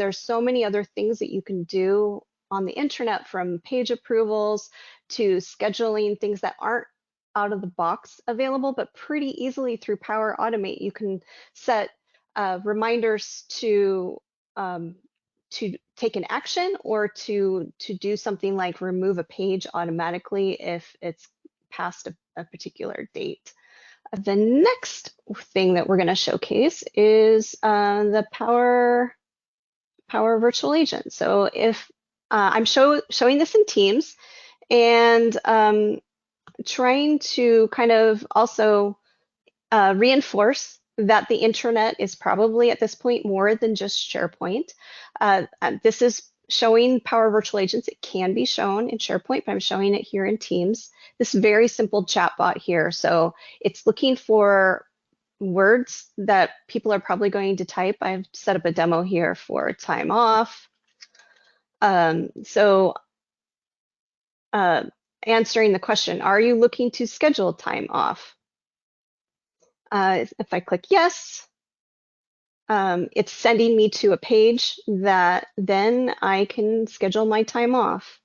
There's so many other things that you can do on the intranet, from page approvals to scheduling things that aren't out of the box available, but pretty easily through Power Automate. You can set reminders to take an action, or to do something like remove a page automatically if it's past a particular date. The next thing that we're going to showcase is the Power Virtual Agent. So if I'm showing this in Teams, and trying to kind of also reinforce that the intranet is probably at this point more than just SharePoint. This is showing Power Virtual Agents. It can be shown in SharePoint, but I'm showing it here in Teams. This very simple chatbot here. So it's looking for words that people are probably going to type. I've set up a demo here for time off. Answering the question, are you looking to schedule time off? If I click yes, it's sending me to a page that then I can schedule my time off.